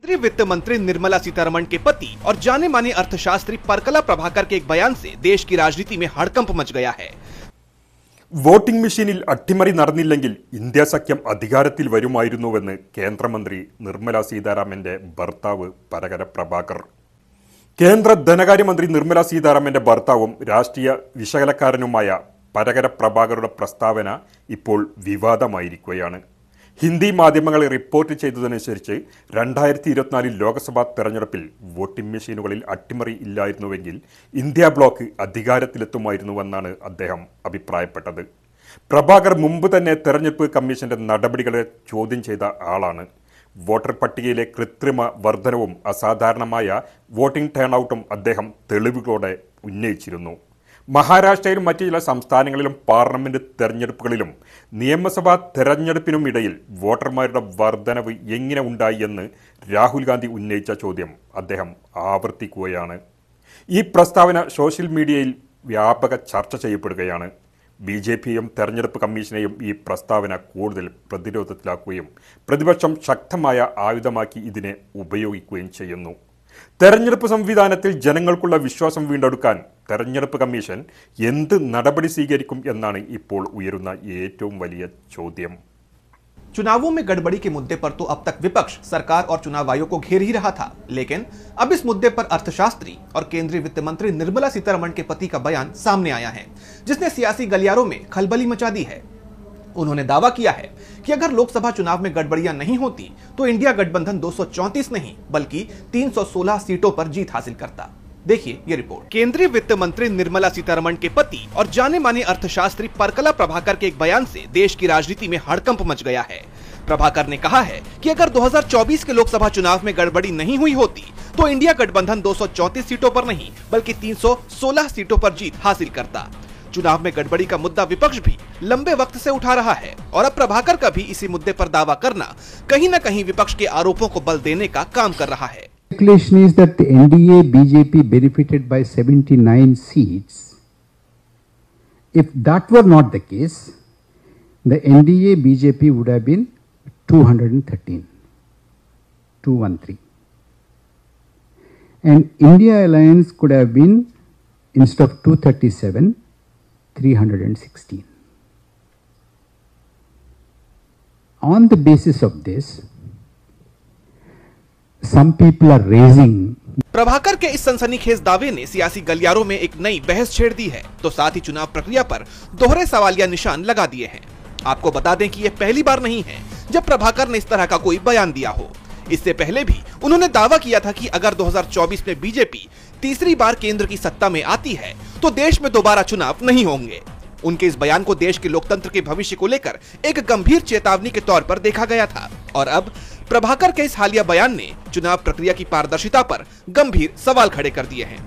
केंद्रीय वित्त मंत्री निर्मला सीतारमण के पति और जाने माने अर्थशास्त्री परकला प्रभाकर के एक बयान से देश की राजनीति में हड़कंप मच गया है। വോട്ടിംഗ് മെഷീനിൽ അട്ടിമറി നടന്നില്ലെങ്കിൽ ഇന്ത്യ സഖ്യം അധികാരത്തിൽ വരുമായിരുന്നുവെന്ന് കേന്ദ്രമന്ത്രി നിർമ്മല സീതാരാമന്റെ ഭർത്താവ് പരകര പ്രഭാകർ. കേന്ദ്ര ധനകാര്യമന്ത്രി നിർമ്മല സീതാരാമന്റെ ഭർത്താവും രാഷ്ട്രീയ വിശകലനക്കാരനുമായ പരകര പ്രഭാകറുടെ പ്രസ്താവന ഇപ്പോൾ വിവാദമായിരിക്കുകയാണ്. ഹിന്ദി മാധ്യമങ്ങൾ റിപ്പോർട്ട് ചെയ്തതനുസരിച്ച് 2024 ലോക്സഭാ തെരഞ്ഞെടുപ്പിൽ വോട്ടിംഗ് മെഷീനുകളിൽ അട്ടിമറി ഇല്ലായിരുന്നുവെങ്കിൽ ഇന്ത്യ ബ്ലോക്ക് അധികാരത്തിലെത്തുമായിരുന്നുവെന്നാണ് അദ്ദേഹം അഭിപ്രായപ്പെട്ടത്. പ്രഭാകർ മുമ്പ് തന്നെ തെരഞ്ഞെടുപ്പ് കമ്മീഷന്റെ നടപടികളെ ചോദ്യം ചെയ്ത ആളാണ്. വോട്ടർ പട്ടികയിലെ കൃത്രിമ വർധനവും അസാധാരണമായ വോട്ടിംഗ് ടേൺഔട്ടും അദ്ദേഹം തെളിവുകളോടെ ഉന്നയിച്ചിരുന്നു. മഹാരാഷ്ട്രയിലും മറ്റു ചില സംസ്ഥാനങ്ങളിലും പാർലമെന്റ് തെരഞ്ഞെടുപ്പുകളിലും നിയമസഭാ തെരഞ്ഞെടുപ്പിനുമിടയിൽ വോട്ടർമാരുടെ വർധനവ് എങ്ങനെ ഉണ്ടായി എന്ന് രാഹുൽ ഗാന്ധി ഉന്നയിച്ച ചോദ്യം അദ്ദേഹം ആവർത്തിക്കുകയാണ്. ഈ പ്രസ്താവന സോഷ്യൽ മീഡിയയിൽ വ്യാപക ചർച്ച ചെയ്യപ്പെടുകയാണ്. BJPയും തെരഞ്ഞെടുപ്പ് കമ്മീഷനെയും ഈ പ്രസ്താവന കൂടുതൽ പ്രതിരോധത്തിലാക്കുകയും പ്രതിപക്ഷം ശക്തമായ ആയുധമാക്കി ഇതിനെ ഉപയോഗിക്കുകയും ചെയ്യുന്നു. തെരഞ്ഞെടുപ്പ് സംവിധാനത്തിൽ ജനങ്ങൾക്കുള്ള വിശ്വാസം വീണ്ടെടുക്കാൻ തെരഞ്ഞെടുപ്പ് കമ്മീഷൻ എന്ത് നടപടി സ്വീകരിക്കും എന്നാണ് ഇപ്പോൾ ഉയരുന്ന ഏറ്റവും വലിയ ചോദ്യം. चुनावों में गड़बड़ी के मुद्दे पर तो अब तक विपक्ष सरकार और चुनाव आयोग को घेर ही रहा था, लेकिन अब इस मुद्दे पर अर्थशास्त्री और केंद्रीय वित्त मंत्री निर्मला सीतारमण के पति का बयान सामने आया है, जिसने सियासी गलियारों में खलबली मचा दी है. उन्होंने दावा किया है कि अगर लोकसभा चुनाव में गड़बड़ियां नहीं होती तो इंडिया गठबंधन 234 नहीं बल्कि 316 सीटों पर जीत हासिल करता. देखिए ये रिपोर्ट. केंद्रीय वित्त मंत्री निर्मला सीतारमण के पति और जाने माने अर्थशास्त्री परकला प्रभाकर के एक बयान से देश की राजनीति में हड़कंप मच गया है. प्रभाकर ने कहा है कि अगर 2024 के लोकसभा चुनाव में गड़बड़ी नहीं हुई होती तो इंडिया गठबंधन 234 सीटों पर नहीं बल्कि 316 सीटों पर जीत हासिल करता. चुनाव में गड़बड़ी का मुद्दा विपक्ष भी लंबे वक्त से उठा रहा है और अब प्रभाकर का भी इसी मुद्दे पर दावा करना कहीं न कहीं विपक्ष के आरोपों को बल देने का काम कर रहा है. Speculation is that the NDA BJP benefited by 79 seats. If that were not the case, the NDA BJP would have been 213, 213. And India Alliance could have been, instead of 237, 316. On the basis of this, some people are raising. Prabhakar के इस सनसनीखेज दावे ने सियासी गलियारों में एक नई बहस छेड़ दी है, तो साथ ही चुनाव प्रक्रिया पर दोहरे सवालिया निशान लगा दिए हैं. आपको बता दें कि यह पहली बार नहीं है जब प्रभाकर ने इस तरह का कोई बयान दिया हो. इससे पहले भी उन्होंने दावा किया था कि अगर 2024 में बीजेपी तीसरी बार केंद्र की सत्ता में आती है तो देश में दोबारा चुनाव नहीं होंगे. उनके इस बयान को देश के लोकतंत्र के भविष्य को लेकर एक गंभीर चेतावनी के तौर पर देखा गया था और अब प्रभाकर के इस हालिया बयान ने चुनाव प्रक्रिया की पारदर्शिता पर गंभीर सवाल खड़े कर दिए हैं.